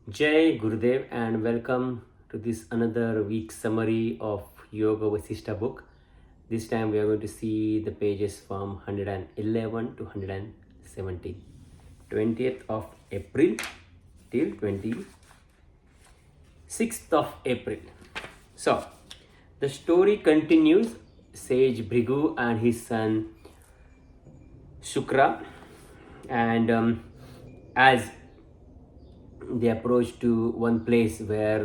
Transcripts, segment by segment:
Jai Gurudev and welcome to this another week summary of Yoga Vasishtha book. This time we are going to see the pages from 111 to 117. 20th of April till 26th of April. So the story continues. Sage Bhrigu and his son Shukra, and as they approach to one place where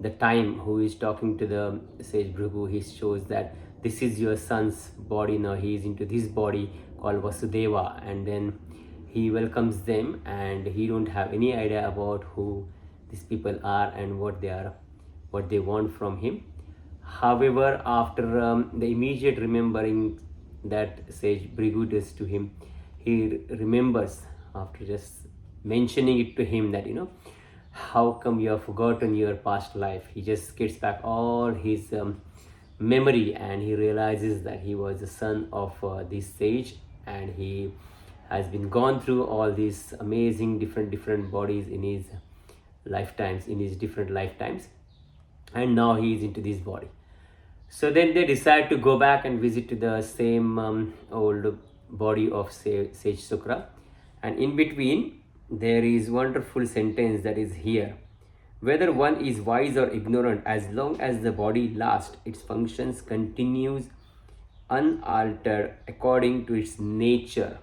the time who is talking to the sage Bhrigu, he shows that this is your son's body. Now he is into this body called Vasudeva, and then he welcomes them, and he don't have any idea about who these people are and what they are, what they want from him. However, after the immediate remembering that sage Bhrigu does to him, he remembers after just mentioning it to him that how come you have forgotten your past life. He just gets back all his memory, and he realizes that he was the son of this sage, and he has been gone through all these amazing different bodies in his lifetimes, in his different lifetimes, and now he is into this body. So then they decide to go back and visit to the same old body of sage Sukra, and in between there is wonderful sentence that is here: whether one is wise or ignorant, as long as the body lasts, its functions continues unaltered according to its nature,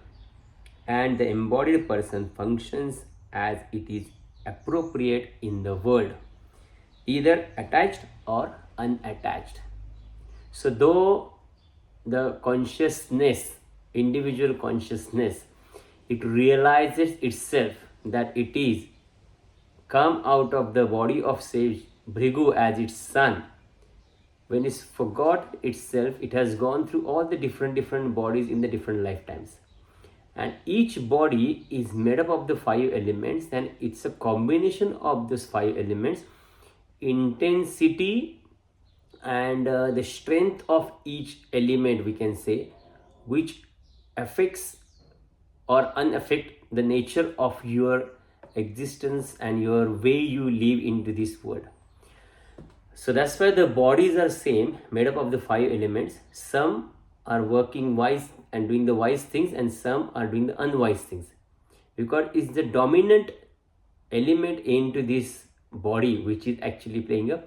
and the embodied person functions as it is appropriate in the world, either attached or unattached. So though the consciousness, individual consciousness, it realizes itself that it is come out of the body of sage Bhrigu as its son. When it's forgot itself, it has gone through all the different bodies in the different lifetimes. And each body is made up of the five elements, and it's a combination of those five elements, intensity and the strength of each element, we can say, which affects or unaffect the nature of your existence and your way you live into this world. So that's why the bodies are same, made up of the five elements. Some are working wise and doing the wise things, and some are doing the unwise things, because it's the dominant element into this body which is actually playing a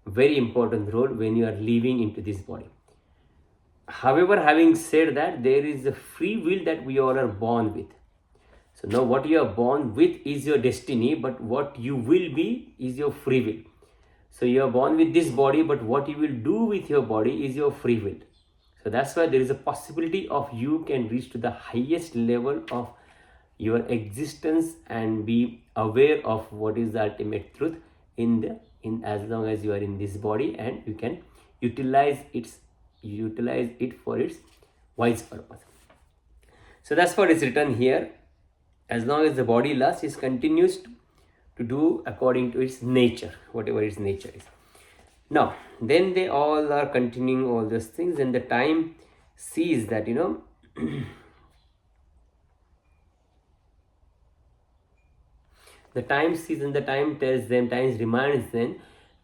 very important role when you are living into this body. However, having said that, there is a free will that we all are born with. So now what you are born with is your destiny, but what you will be is your free will. So you are born with this body, but what you will do with your body is your free will. So that's why there is a possibility of you can reach to the highest level of your existence and be aware of what is the ultimate truth in as long as you are in this body, and you can utilize it for its wise purpose. So that's what is written here. As long as the body lasts, it continues to do according to its nature, whatever its nature is. Now, then they all are continuing all those things, and the time sees that the time sees, and the time tells them, time reminds them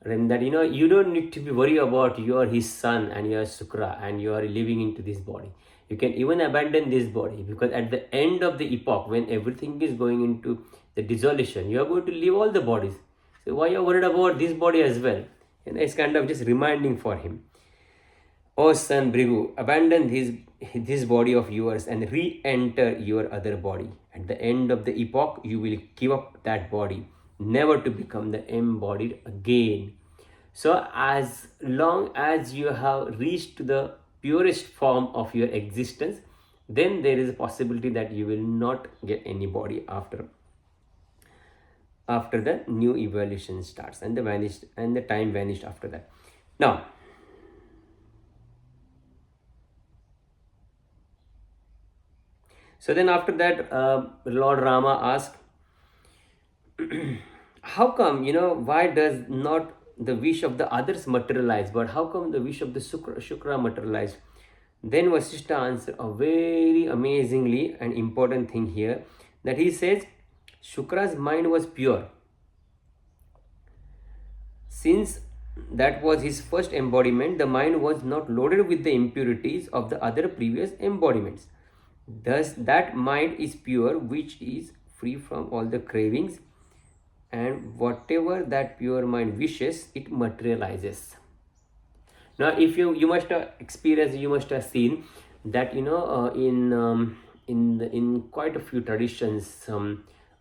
that you don't need to be worried about you are his son and you are Sukra and you are living into this body. You can even abandon this body, because at the end of the epoch, when everything is going into the dissolution, you are going to leave all the bodies. So why you are worried about this body as well? It's kind of just reminding for him. O son Bhrigu, abandon this body of yours and re-enter your other body. At the end of the epoch, you will give up that body, never to become the embodied again. So as long as you have reached the purest form of your existence, then there is a possibility that you will not get any body after the new evolution starts, and the time vanished after that. Now, so then after that, Lord Rama asked, how come, why does not the wish of the others materialize, but how come the wish of the Shukra materialized? Then Vasishtha answered a very amazingly and important thing here, that he says Shukra's mind was pure, Since that was his first embodiment, the mind was not loaded with the impurities of the other previous embodiments. Thus, that mind is pure, which is free from all the cravings, and whatever that pure mind wishes, it materializes. Now, if you must have experienced, you must have seen that in quite a few traditions,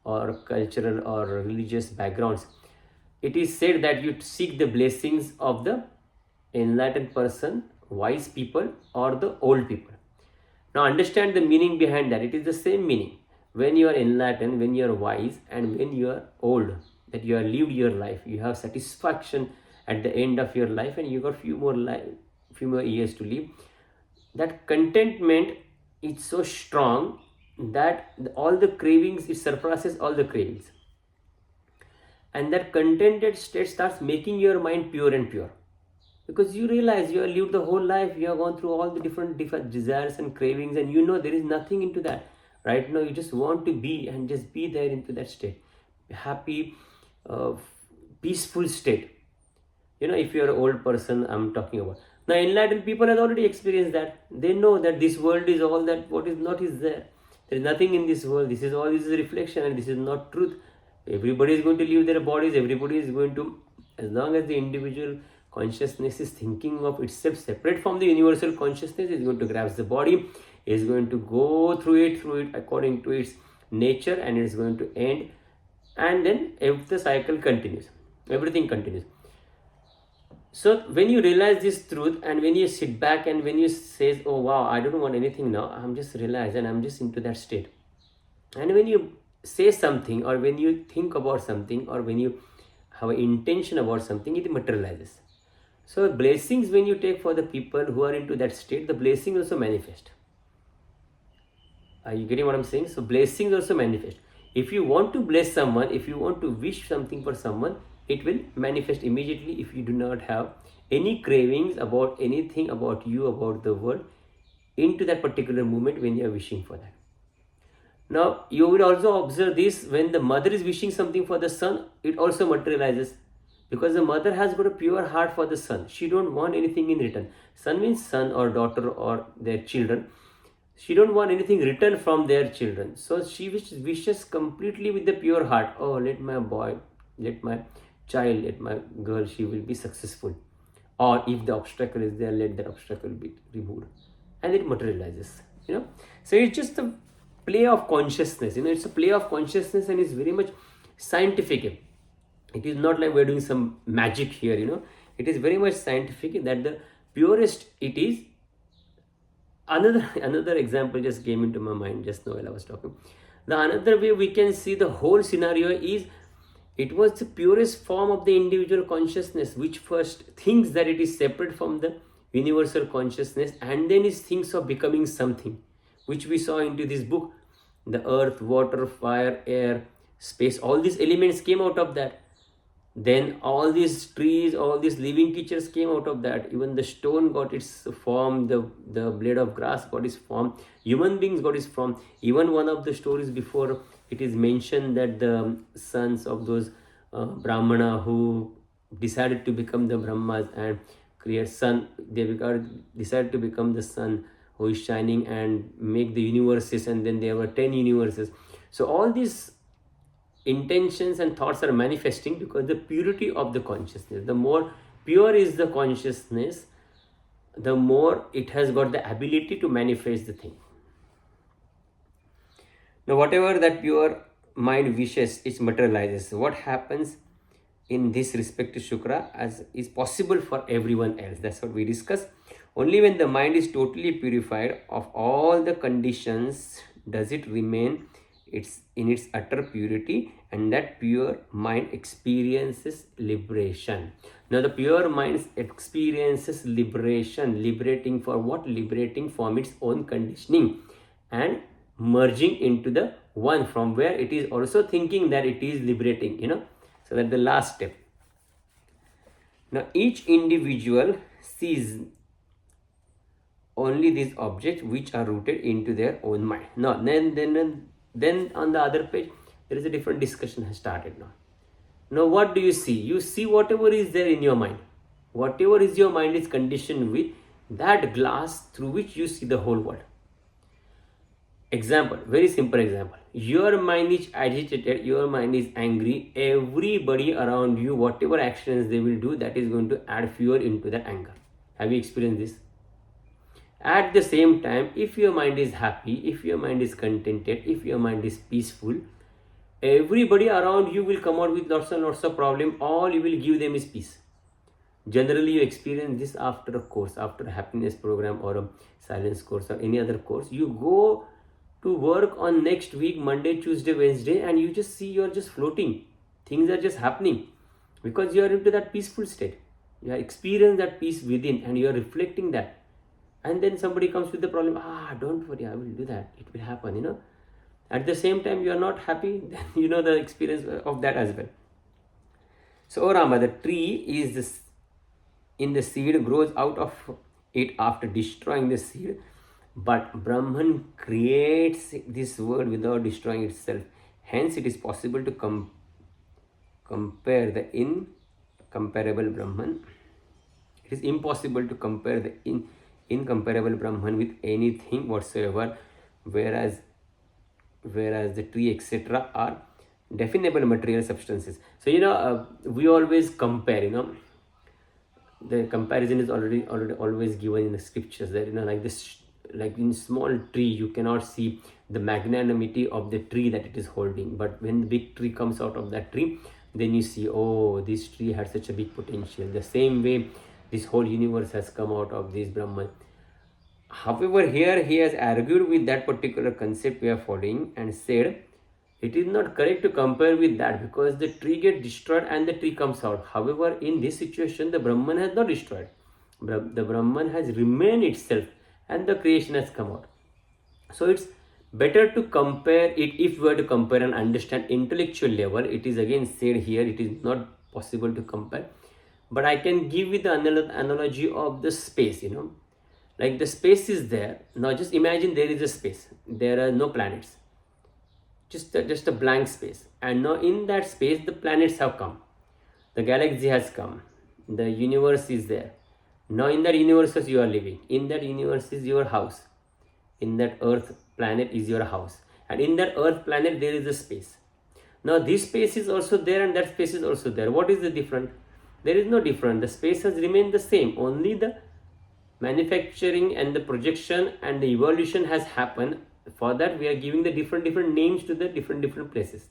or cultural or religious backgrounds, it is said that you seek the blessings of the enlightened person, wise people, or the old people. Now understand the meaning behind that. It is the same meaning. When you are enlightened, when you are wise, and when you are old, that you have lived your life, you have satisfaction at the end of your life, and you got few more years to live. That contentment is so strong that all the cravings, it surpasses all the cravings, and that contented state starts making your mind pure and pure, because you realize you have lived the whole life, you have gone through all the different desires and cravings, and you know there is nothing into that. Right now you just want to be, and just be there into that state, happy, uh, peaceful state. If you're an old person, I'm talking about. Now enlightened people have already experienced that. They know that this world is all that, what is not is there. There is nothing in this world. This is a reflection, and this is not truth. Everybody is going to leave their bodies. Everybody is going to, as long as the individual consciousness is thinking of itself separate from the universal consciousness, is going to grasp the body, is going to go through it according to its nature, and it is going to end. And then if the cycle continues, everything continues. So when you realize this truth, and when you sit back, and when you say, oh wow, I don't want anything now, I'm just realized, and I'm just into that state. And when you say something, or when you think about something, or when you have an intention about something, it materializes. So blessings, when you take for the people who are into that state, the blessings also manifest. Are you getting what I'm saying? So blessings also manifest. If you want to bless someone, if you want to wish something for someone, it will manifest immediately, if you do not have any cravings about anything, about you, about the world, into that particular moment when you are wishing for that. Now you will also observe this: when the mother is wishing something for the son, it also materializes, because the mother has got a pure heart for the son. She don't want anything in return. Son means son or daughter or their children. She don't want anything returned from their children. So she wishes completely with the pure heart. Oh, let my boy, let my child, let my girl, she will be successful. Or if the obstacle is there, let that obstacle be removed. And it materializes. So it's just a play of consciousness. It's a play of consciousness, and it's very much scientific. It is not like we're doing some magic here. It is very much scientific, that the purest it is. Another example just came into my mind just now while I was talking. The another way we can see the whole scenario is, it was the purest form of the individual consciousness, which first thinks that it is separate from the universal consciousness, and then it thinks of becoming something, which we saw into this book. The earth, water, fire, air, space, all these elements came out of that. Then all these trees, all these living creatures came out of that. Even the stone got its form, the blade of grass got its form, human beings got its form. Even one of the stories before, it is mentioned that the sons of those Brahmana who decided to become the Brahmas and create sun, they decided to become the sun who is shining and make the universes, and then there were 10 universes. So all these intentions and thoughts are manifesting because the purity of the consciousness. The more pure is the consciousness, the more it has got the ability to manifest the thing. Now whatever that pure mind wishes, it materializes. What happens in this respect to Shukra, as is possible for everyone else. That's what we discuss. Only when the mind is totally purified of all the conditions does it remain in its utter purity, and that pure mind experiences liberation. Now the pure mind experiences liberation. Liberating for what? Liberating from its own conditioning and merging into the one, from where it is also thinking that it is liberating. So that's the last step. Now each individual sees only these objects which are rooted into their own mind. Now then on the other page, there is a different discussion has started now. Now what do you see? You see whatever is there in your mind. Whatever is your mind is conditioned with that glass through which you see the whole world. Example, very simple example. Your mind is agitated, your mind is angry. Everybody around you, whatever actions they will do, that is going to add fuel into that anger. Have you experienced this? At the same time, if your mind is happy, if your mind is contented, if your mind is peaceful, everybody around you will come out with lots and lots of problem. All you will give them is peace. Generally, you experience this after a course, after a happiness program or a silence course or any other course. You go to work on next week, Monday, Tuesday, Wednesday, and you just see you're just floating. Things are just happening because you are into that peaceful state. You are experiencing that peace within and you are reflecting that. And then somebody comes with the problem, don't worry, I will do that. It will happen. At the same time, you are not happy, then you know the experience of that as well. So, Rama, the tree is this in the seed, grows out of it after destroying the seed, but Brahman creates this world without destroying itself. Hence, it is possible to compare the incomparable Brahman. It is impossible to compare the incomparable Brahman with anything whatsoever, whereas the tree, etc., are definable material substances. So we always compare. The comparison is already always given in the scriptures that like this, like in small tree you cannot see the magnanimity of the tree that it is holding, but when the big tree comes out of that tree, then you see, oh, this tree had such a big potential. The same way this whole universe has come out of this Brahman. However, here he has argued with that particular concept we are following and said it is not correct to compare with that because the tree gets destroyed and the tree comes out. However, in this situation, the Brahman has not destroyed. The Brahman has remained itself and the creation has come out. So it's better to compare it. If we were to compare and understand intellectual level, it is again said here it is not possible to compare. But I can give you the analogy of the space, like the space is there. Now just imagine there is a space. There are no planets. Just a blank space. And now in that space, the planets have come. The galaxy has come. The universe is there. Now in that universe you are living. In that universe is your house. In that earth planet is your house. And in that earth planet there is a space. Now this space is also there and that space is also there. What is the difference? There is no difference. The space has remained the same. Only the manufacturing and the projection and the evolution has happened. For that we are giving the different names to the different places.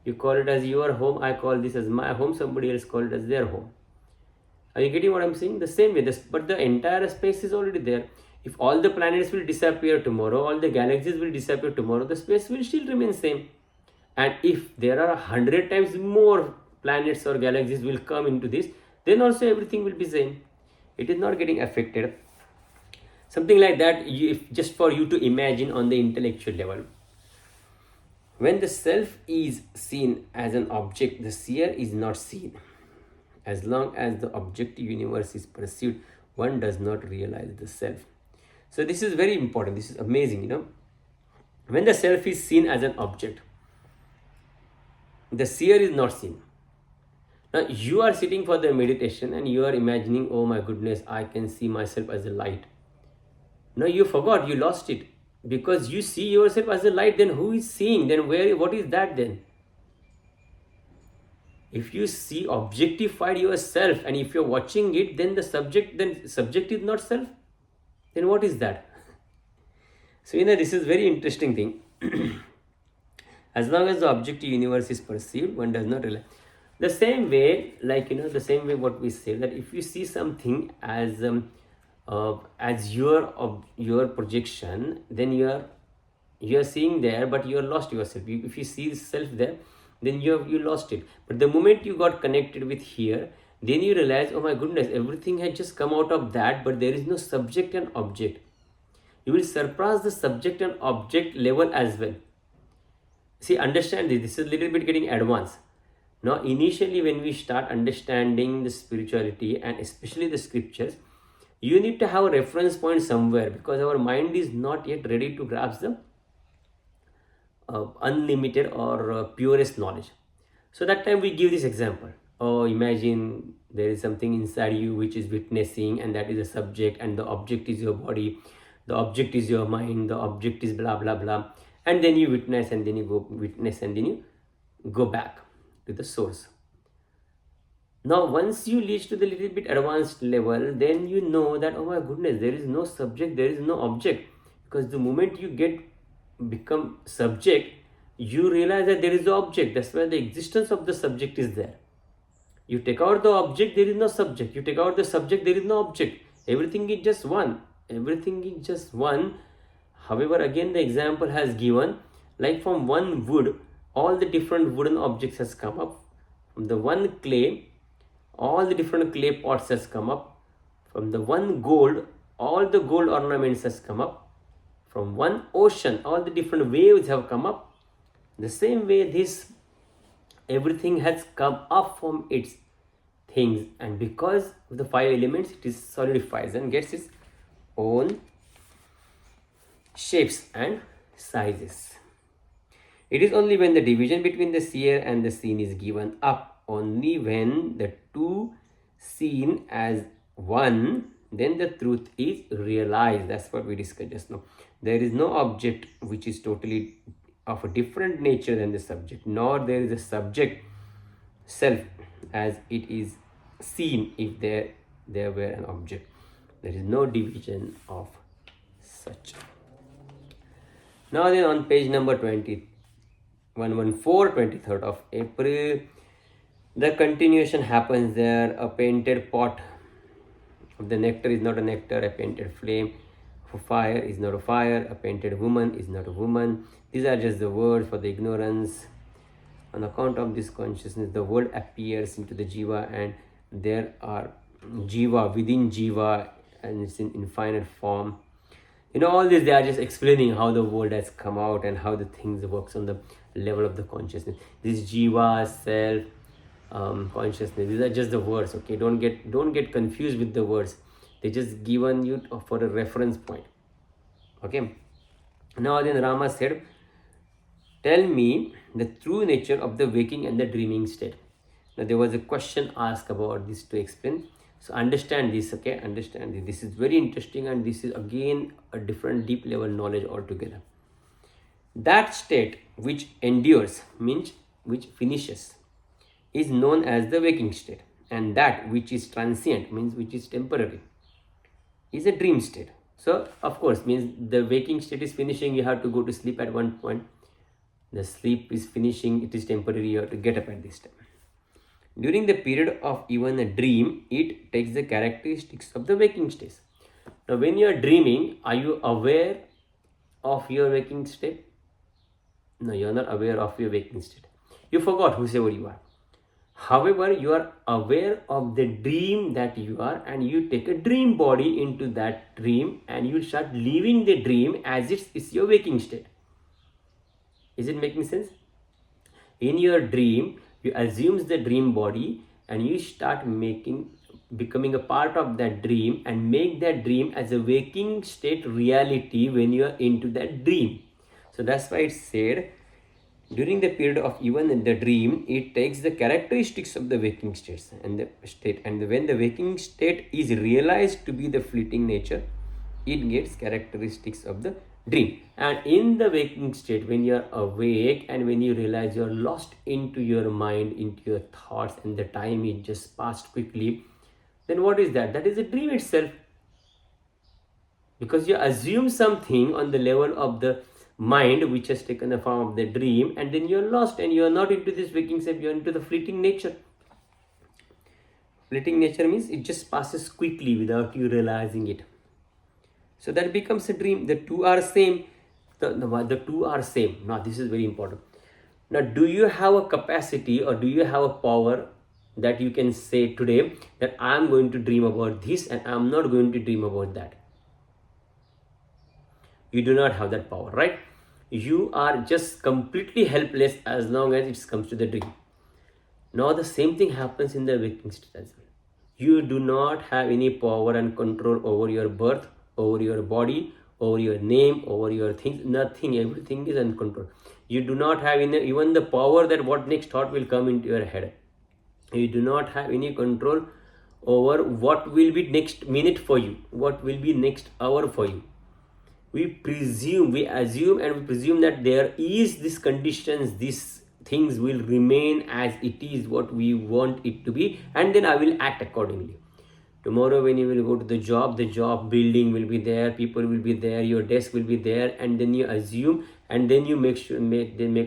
You call it as your home, I call this as my home, somebody else call it as their home. Are you getting what I'm saying? The same way, but the entire space is already there. If all the planets will disappear tomorrow, all the galaxies will disappear tomorrow, the space will still remain same. And if there are 100 times more planets or galaxies will come into this, then also everything will be same. It is not getting affected. Something like that, just for you to imagine on the intellectual level. When the self is seen as an object, the seer is not seen. As long as the objective universe is perceived, one does not realize the self. So this is very important. This is amazing, When the self is seen as an object, the seer is not seen. Now you are sitting for the meditation and you are imagining, oh my goodness, I can see myself as a light. Now you forgot, you lost it. Because you see yourself as a light, then who is seeing? Then what is that then? If you see objectified yourself and if you're watching it, then the subject is not self. Then what is that? So this is very interesting thing. As long as the objective universe is perceived, one does not realize. The same way, the same way what we say, that if you see something as your projection, then you are seeing there, but you are lost yourself. If you see self there, then you lost it. But the moment you got connected with here, then you realize, oh my goodness, everything had just come out of that, but there is no subject and object. You will surpass the subject and object level as well. See, understand this. This is a little bit getting advanced. Now, initially when we start understanding the spirituality and especially the scriptures, you need to have a reference point somewhere because our mind is not yet ready to grasp the unlimited or purest knowledge. So that time we give this example. Oh, imagine there is something inside you which is witnessing, and that is a subject, and the object is your body, the object is your mind, the object is blah blah blah. And then you witness, and then you go witness, and then you go back to the source. Now, once you reach to the little bit advanced level, then you know that, oh my goodness, there is no subject, there is no object. Because the moment you become subject, you realize that there is no object. That's why the existence of the subject is there. You take out the object, there is no subject. You take out the subject, there is no object. Everything is just one. Everything is just one. However, again, the example has given, like from one wood, all the different wooden objects has come up. From the one clay, all the different clay pots has come up. From the one gold, all the gold ornaments has come up. From one ocean, all the different waves have come up. The same way, this everything has come up from its things, and because of the five elements, it is solidifies and gets its own shapes and sizes. It is only when the division between the seer and the seen is given up, only when the two seen as one, then the truth is realized. That's what we discussed just now. There is no object which is totally of a different nature than the subject, nor there is a subject self as it is seen if there were an object. There is no division of such. Now then, on page number 114, 23rd of April, the continuation happens there. A painted pot of the nectar is not a nectar. A painted flame of fire is not a fire. A painted woman is not a woman. These are just the words for the ignorance. On account of this consciousness, the world appears into the jiva, and there are jiva within jiva, and it's in infinite form. All this, they are just explaining how the world has come out and how the things works on the level of the consciousness. This jiva, self, consciousness, these are just the words. Okay, don't get confused with the words. They just given you for a reference point. Okay. Now then, Rama said, tell me the true nature of the waking and the dreaming state. Now there was a question asked about this to explain. So understand this, okay? Understand this. This is very interesting, and this is again a different deep level knowledge altogether. That state which endures, means which finishes, is known as the waking state, and that which is transient, means which is temporary, is a dream state. So of course, means the waking state is finishing, you have to go to sleep at one point. The sleep is finishing, it is temporary, you have to get up at this time. During the period of even a dream, it takes the characteristics of the waking state. Now when you are dreaming, are you aware of your waking state? No, you are not aware of your waking state. You forgot whosoever you are. However, you are aware of the dream that you are, and you take a dream body into that dream, and you start living the dream as it's your waking state. Is it making sense? In your dream, you assume the dream body, and you start becoming a part of that dream, and make that dream as a waking state reality when you are into that dream. So that's why it said, during the period of even in the dream, it takes the characteristics of the waking states and the state, and when the waking state is realized to be the fleeting nature, it gets characteristics of the dream. And in the waking state, when you are awake and when you realize you are lost into your mind, into your thoughts, and the time is just passed quickly, then what is that? That is a dream itself, because you assume something on the level of the mind which has taken the form of the dream, and then you're lost and you're not into this waking state, you're into the fleeting nature. Fleeting nature means it just passes quickly without you realizing it. So that becomes a dream. The two are same. The two are same. Now this is very important. Now, do you have a capacity or do you have a power that you can say today that I'm going to dream about this and I'm not going to dream about that? You do not have that power, right? You are just completely helpless as long as it comes to the dream. Now the same thing happens in the waking state as well. You do not have any power and control over your birth, over your body, over your name, over your things, nothing. Everything is uncontrolled. You do not have even the power that what next thought will come into your head. You do not have any control over what will be next minute for you, what will be next hour for you. We assume and we presume that there is this conditions, these things will remain as it is, what we want it to be, and then I will act accordingly. Tomorrow when you will go to the job building will be there, people will be there, your desk will be there, and then you assume, and then you make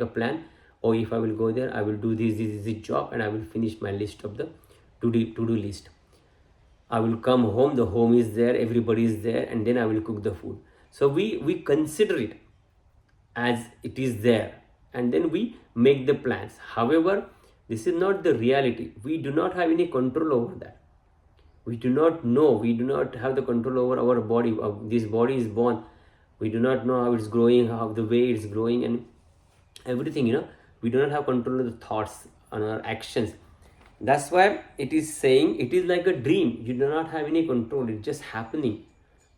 a plan. Oh, if I will go there, I will do this job, and I will finish my list of the to-do list. I will come home, the home is there, everybody is there, and then I will cook the food. So we consider it as it is there, and then we make the plans. However, this is not the reality. We do not have any control over that. We do not know, we do not have the control over our body. This body is born, we do not know how it's growing, how the way it's growing, and everything, we do not have control of the thoughts and our actions. That's why it is saying it is like a dream. You do not have any control, it's just happening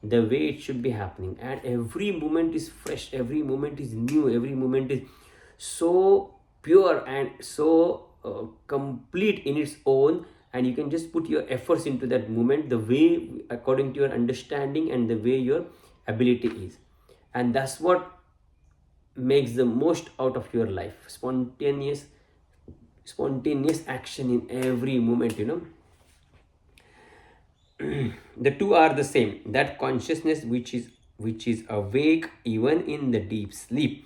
the way it should be happening, and every moment is fresh, every moment is new, every moment is so pure and so complete in its own, and you can just put your efforts into that moment the way according to your understanding and the way your ability is. And that's what makes the most out of your life. Spontaneous action in every moment, the two are the same. That consciousness which is awake even in the deep sleep,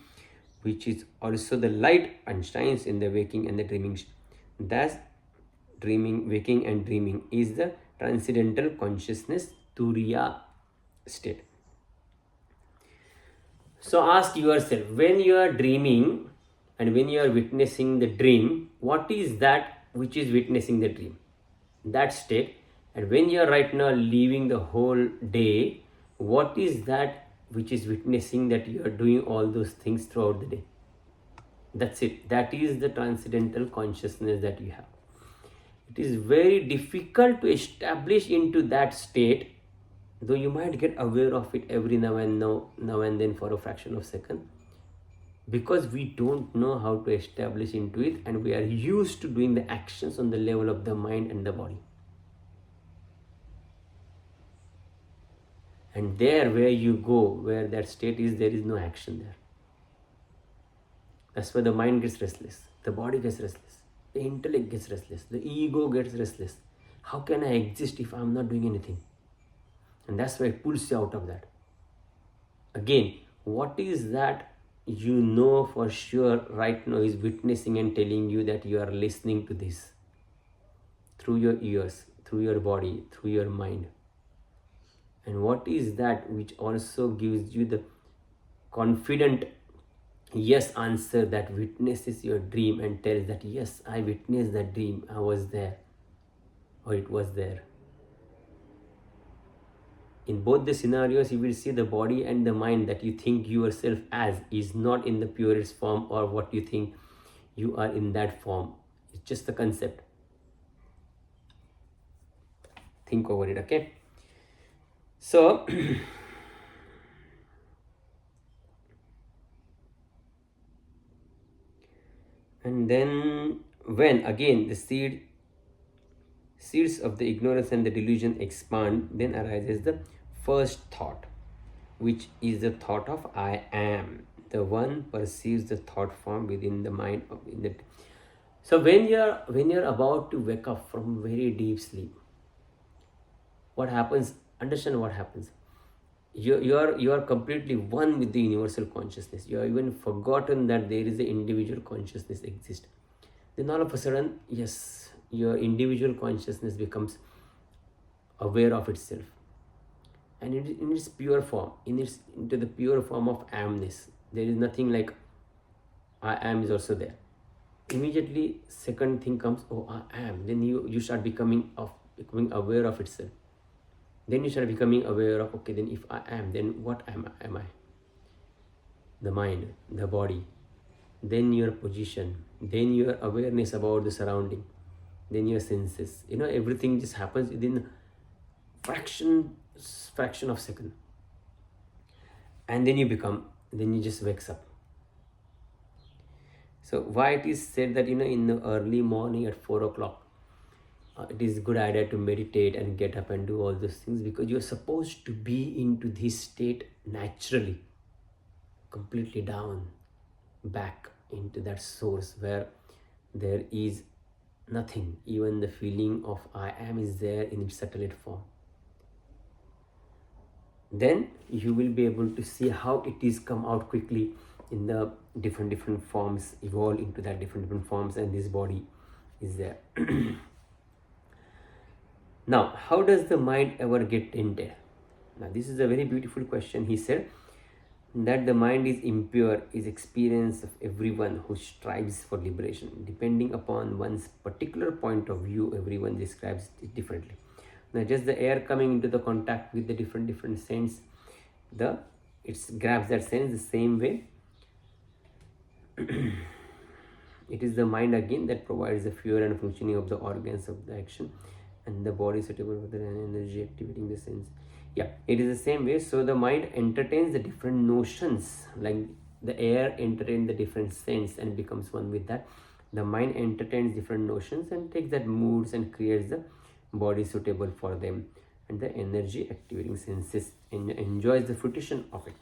which is also the light and shines in the waking and the dreaming. Thus dreaming, waking and dreaming is the transcendental consciousness, turiya state. So ask yourself, when you are dreaming and when you are witnessing the dream, what is that which is witnessing the dream? That state. And when you are right now living the whole day, what is that which is witnessing that you are doing all those things throughout the day? That's it. That is the transcendental consciousness that you have. It is very difficult to establish into that state, though you might get aware of it every now and then for a fraction of a second, because we don't know how to establish into it, and we are used to doing the actions on the level of the mind and the body. And there where you go, where that state is, there is no action there. That's why the mind gets restless, the body gets restless, the intellect gets restless, the ego gets restless. How can I exist if I'm not doing anything? And that's why it pulls you out of that. Again, what is that you know for sure right now is witnessing and telling you that you are listening to this through your ears, through your body, through your mind? And what is that which also gives you the confident yes answer that witnesses your dream and tells that yes, I witnessed that dream, I was there, or it was there? In both the scenarios, you will see the body and the mind that you think yourself as is not in the purest form, or what you think you are in that form. It's just a concept. Think over it, okay? So and then when again the seeds of the ignorance and the delusion expand, then arises the first thought, which is the thought of I am. The one perceives the thought form within the mind of the. So when you're about to wake up from very deep sleep, what happens? Understand what happens. You are completely one with the universal consciousness. You are even forgotten that there is an individual consciousness exist. Then all of a sudden, yes, your individual consciousness becomes aware of itself, and in its pure form, into the pure form of amness. There is nothing like I am is also there. Immediately, second thing comes, oh, I am. Then you start becoming aware of itself. Then you start becoming aware of, okay, then if I am, then what am I? The mind, the body, then your position, then your awareness about the surrounding, then your senses. Everything just happens within fraction of second. And then you just wakes up. So why it is said that in the early morning at 4 o'clock, it is a good idea to meditate and get up and do all those things, because you're supposed to be into this state naturally, completely down, back into that source where there is nothing. Even the feeling of I am is there in its satellite form. Then you will be able to see how it is come out quickly in the different forms, evolve into that different forms, and this body is there. Now, how does the mind ever get tainted? Now, this is a very beautiful question. He said that the mind is impure is experience of everyone who strives for liberation. Depending upon one's particular point of view, everyone describes it differently. Now, just the air coming into the contact with the different scents, it grabs that sense the same way. It is the mind again that provides the fuel and functioning of the organs of the action, and the body suitable for the energy activating the sense. Yeah, it is the same way. So the mind entertains the different notions, like the air entertains the different sense and becomes one with that. The mind entertains different notions and takes that moods and creates the body suitable for them, and the energy activating senses enjoys the fruition of it.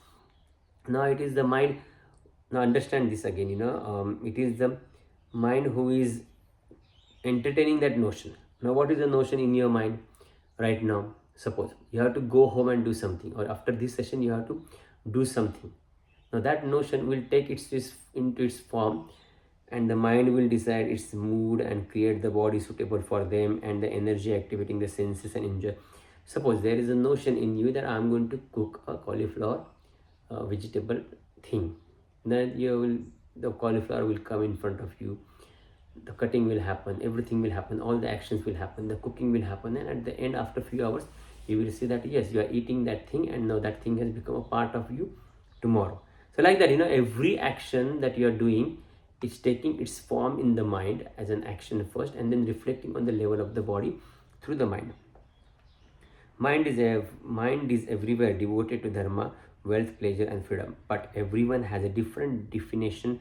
Now it is the mind. Now understand this again. It is the mind who is entertaining that notion. Now what is the notion in your mind right now? Suppose you have to go home and do something, or after this session you have to do something. Now that notion will take into its form, and the mind will decide its mood and create the body suitable for them, and the energy activating the senses and enjoy. Suppose there is a notion in you that I'm going to cook a cauliflower vegetable thing. Then the cauliflower will come in front of you, the cutting will happen, everything will happen, all the actions will happen, the cooking will happen, and at the end, after a few hours, you will see that yes, you are eating that thing, and now that thing has become a part of you tomorrow. So like that, every action that you are doing, it's taking its form in the mind as an action first, and then reflecting on the level of the body through the mind. Mind is everywhere devoted to dharma, wealth, pleasure, and freedom. But everyone has a different definition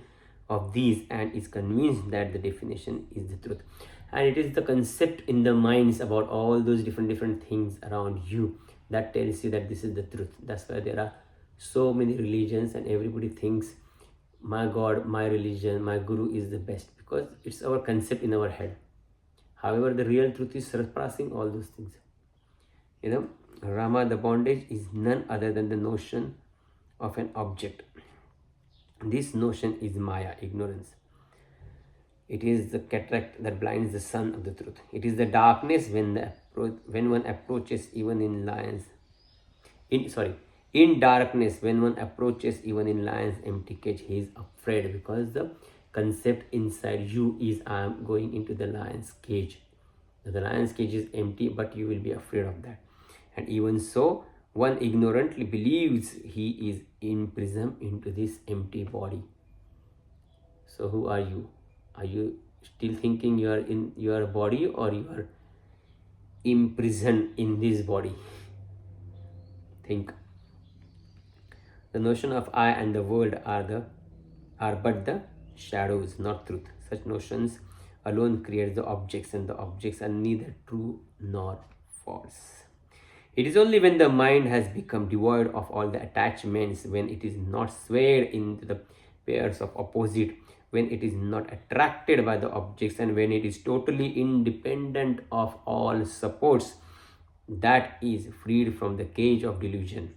of these and is convinced that the definition is the truth. And it is the concept in the minds about all those different things around you that tells you that this is the truth. That's why there are so many religions, and everybody thinks my God, my religion, my guru is the best, because it's our concept in our head. However, the real truth is surpassing all those things. Rama, the bondage is none other than the notion of an object. This notion is Maya, ignorance. It is the cataract that blinds the sun of the truth. It is the darkness when one approaches even in in darkness when one approaches even in lion's empty cage, he is afraid, because the concept inside you is I am going into the lion's cage. The lion's cage is empty, but you will be afraid of that. And even so, one ignorantly believes he is imprisoned into this empty body. So who are you? Are you still thinking you are in your body, or you are imprisoned in this body? Think. The notion of I and the world are but the shadows, not truth. Such notions alone create the objects, and the objects are neither true nor false. It is only when the mind has become devoid of all the attachments, when it is not swayed into the pairs of opposite, when it is not attracted by the objects, and when it is totally independent of all supports, that is freed from the cage of delusion.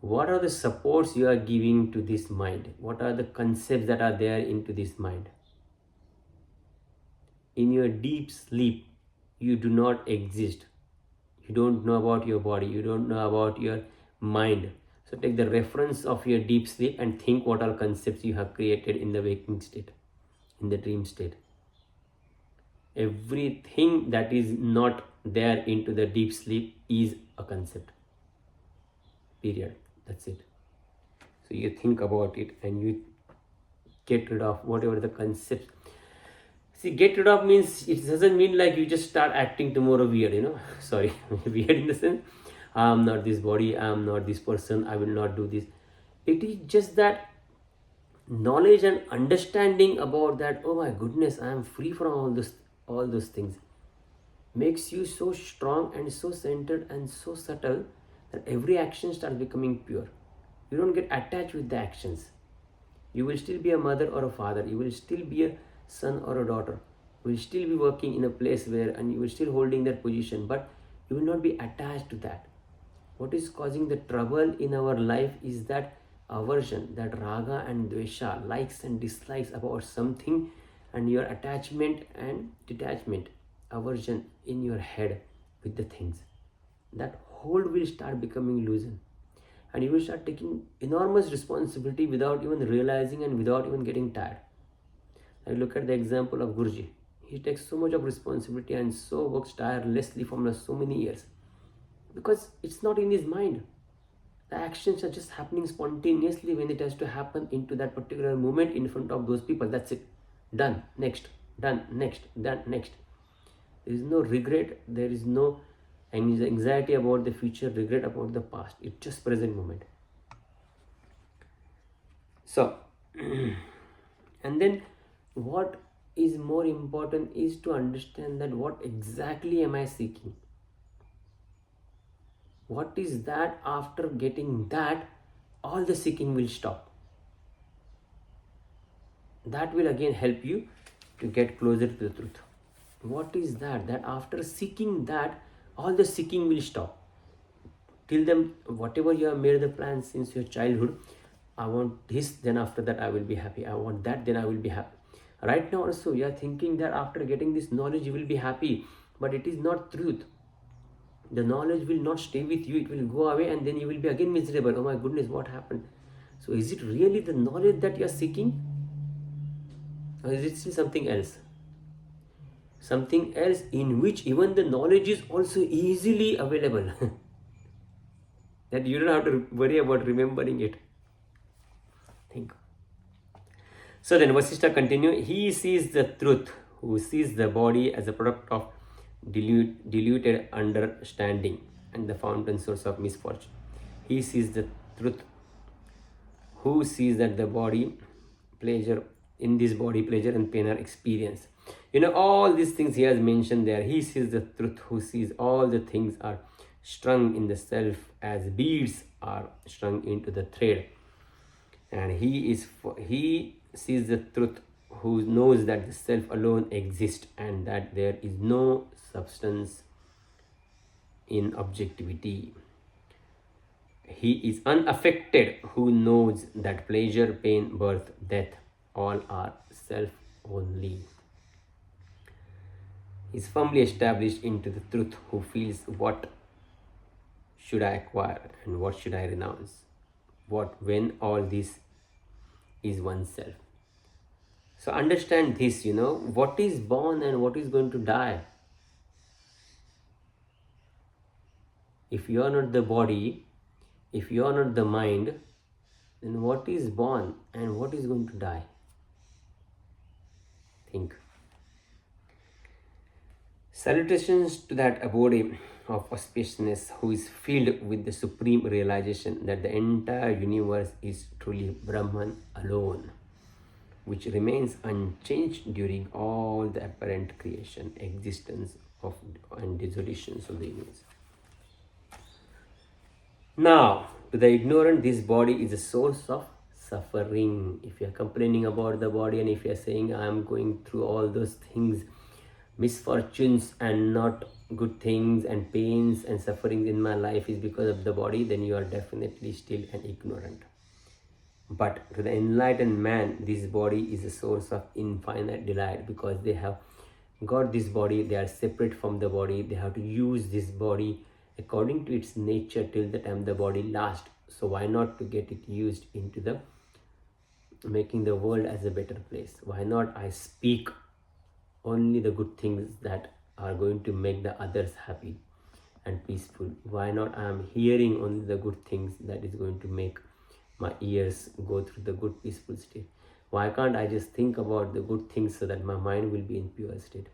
What are the supports you are giving to this mind? What are the concepts that are there into this mind? In your deep sleep, you do not exist. You don't know about your body. You don't know about your mind. So take the reference of your deep sleep and think what all concepts you have created in the waking state, in the dream state. Everything that is not there into the deep sleep is a concept. Period. That's it. So you think about it and you get rid of whatever the concepts. See, get rid of means, it doesn't mean like you just start acting tomorrow weird, Sorry, weird in the sense, I'm not this body, I'm not this person, I will not do this. It is just that knowledge and understanding about that, oh my goodness, I am free from all those things, makes you so strong and so centered and so subtle that every action starts becoming pure. You don't get attached with the actions. You will still be a mother or a father, you will still be a son or a daughter, you will still be working in a place where, and you will still holding that position, but you will not be attached to that. What is causing the trouble in our life is that aversion, that raga and dvesha, likes and dislikes about something, and your attachment and detachment, aversion in your head with the things. That hold will start becoming loosened, and you will start taking enormous responsibility without even realizing and without even getting tired. I look at the example of Guruji. He takes so much of responsibility and so works tirelessly for so many years because it's not in his mind. The actions are just happening spontaneously when it has to happen into that particular moment in front of those people. That's it. Done. Next. Done. Next. Done. Next. There is no regret. There is no anxiety about the future, regret about the past. It's just present moment. So, and then what is more important is to understand that what exactly am I seeking? What is that? After getting that, all the seeking will stop. That will again help you to get closer to the truth. What is that? That after seeking that, all the seeking will stop. Till then, whatever you have made the plans since your childhood, I want this, then after that I will be happy. I want that, then I will be happy. Right now also, you are thinking that after getting this knowledge, you will be happy, but it is not truth. The knowledge will not stay with you, it will go away, and then you will be again miserable. Oh my goodness, what happened? So, is it really the knowledge that you are seeking, or is it still something else? Something else in which even the knowledge is also easily available. That you don't have to worry about remembering it. Think. So then Vasishtha continue. He sees the truth, who sees the body as a product of diluted understanding and the fountain source of misfortune. He sees the truth, who sees that the body, pleasure, in this body, pleasure and pain are experience. All these things he has mentioned there. He sees the truth, who sees all the things are strung in the self as beads are strung into the thread. And he sees the truth, who knows that the self alone exists and that there is no substance in objectivity. He is unaffected, who knows that pleasure, pain, birth, death, all are self only. He is firmly established into the truth, who feels what should I acquire and what should I renounce, when all this is oneself. So understand this, what is born and what is going to die. If you are not the body, if you are not the mind, then what is born and what is going to die? Think. Salutations to that abode of auspiciousness who is filled with the supreme realization that the entire universe is truly Brahman alone, which remains unchanged during all the apparent creation, existence of and dissolutions of the universe. Now, to the ignorant, this body is a source of suffering. If you are complaining about the body and if you are saying, I am going through all those things, misfortunes and not good things and pains and sufferings in my life is because of the body, then you are definitely still an ignorant. But to the enlightened man, this body is a source of infinite delight because they have got this body, they are separate from the body, they have to use this body according to its nature till the time the body lasts. So why not to get it used into the making the world as a better place? Why not I speak only the good things that are going to make the others happy and peaceful? Why not I am hearing only the good things that is going to make my ears go through the good peaceful state? Why can't I just think about the good things so that my mind will be in pure state?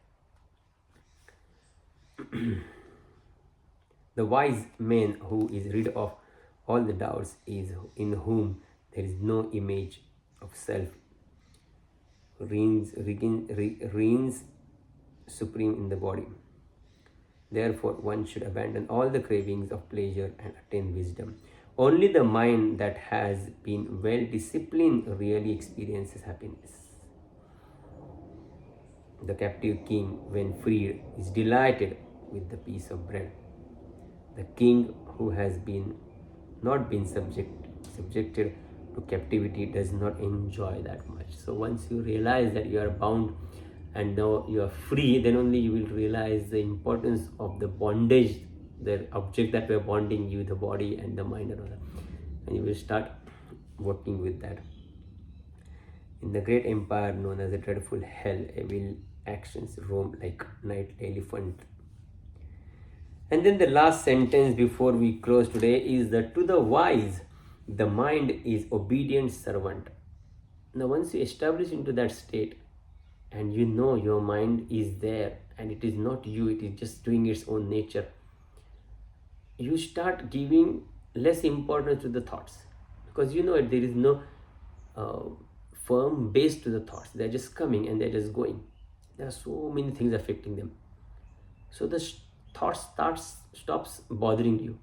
The wise man who is rid of all the doubts is in whom there is no image of self reigns supreme in the body. Therefore, one should abandon all the cravings of pleasure and attain wisdom. Only the mind that has been well disciplined really experiences happiness. The captive king, when freed, is delighted with the piece of bread. The king who has not been subjected to captivity does not enjoy that much. So once you realize that you are bound and now you are free, then only you will realize the importance of the bondage, the object that we are bonding you, the body and the mind and all that. And you will start working with that. In the great empire known as the dreadful hell, evil actions roam like night elephant. And then the last sentence before we close today is that to the wise, the mind is obedient servant. Now, once you establish into that state and you know your mind is there and it is not you, it is just doing its own nature, you start giving less importance to the thoughts, because you know there is no firm base to the thoughts. They're just coming and they're just going. There are so many things affecting them. So the thought stops bothering you.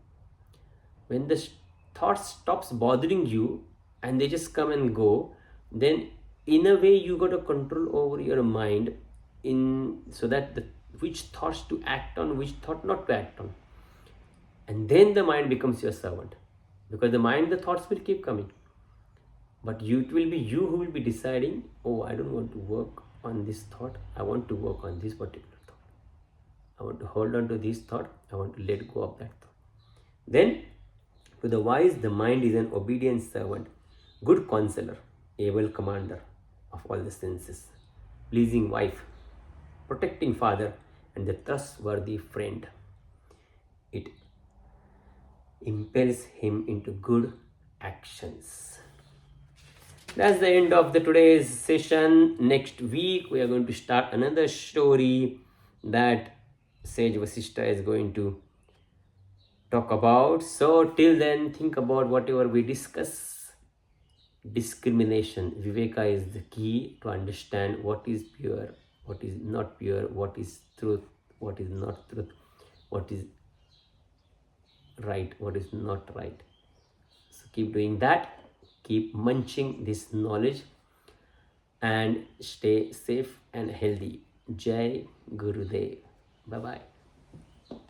When the thought stops bothering you and they just come and go, then in a way you got a control over your mind so that which thoughts to act on, which thought not to act on. And then the mind becomes your servant, because the thoughts will keep coming, but it will be you who will be deciding, oh, I don't want to work on this thought, I want to work on this particular thought, I want to hold on to this thought, I want to let go of that thought. Then to the wise, the mind is an obedient servant, good counselor, able commander of all the senses, pleasing wife, protecting father, and the trustworthy friend. It impels him into good actions. That's the end of the today's session. Next week we are going to start another story that Sage Vasishta is going to talk about. So till then, think about whatever we discuss. Discrimination, Viveka, is the key to understand what is pure, what is not pure, what is truth, what is not truth, what is right, what is not right. So keep doing that, keep munching this knowledge, and stay safe and healthy. Jai Gurudev. Bye bye.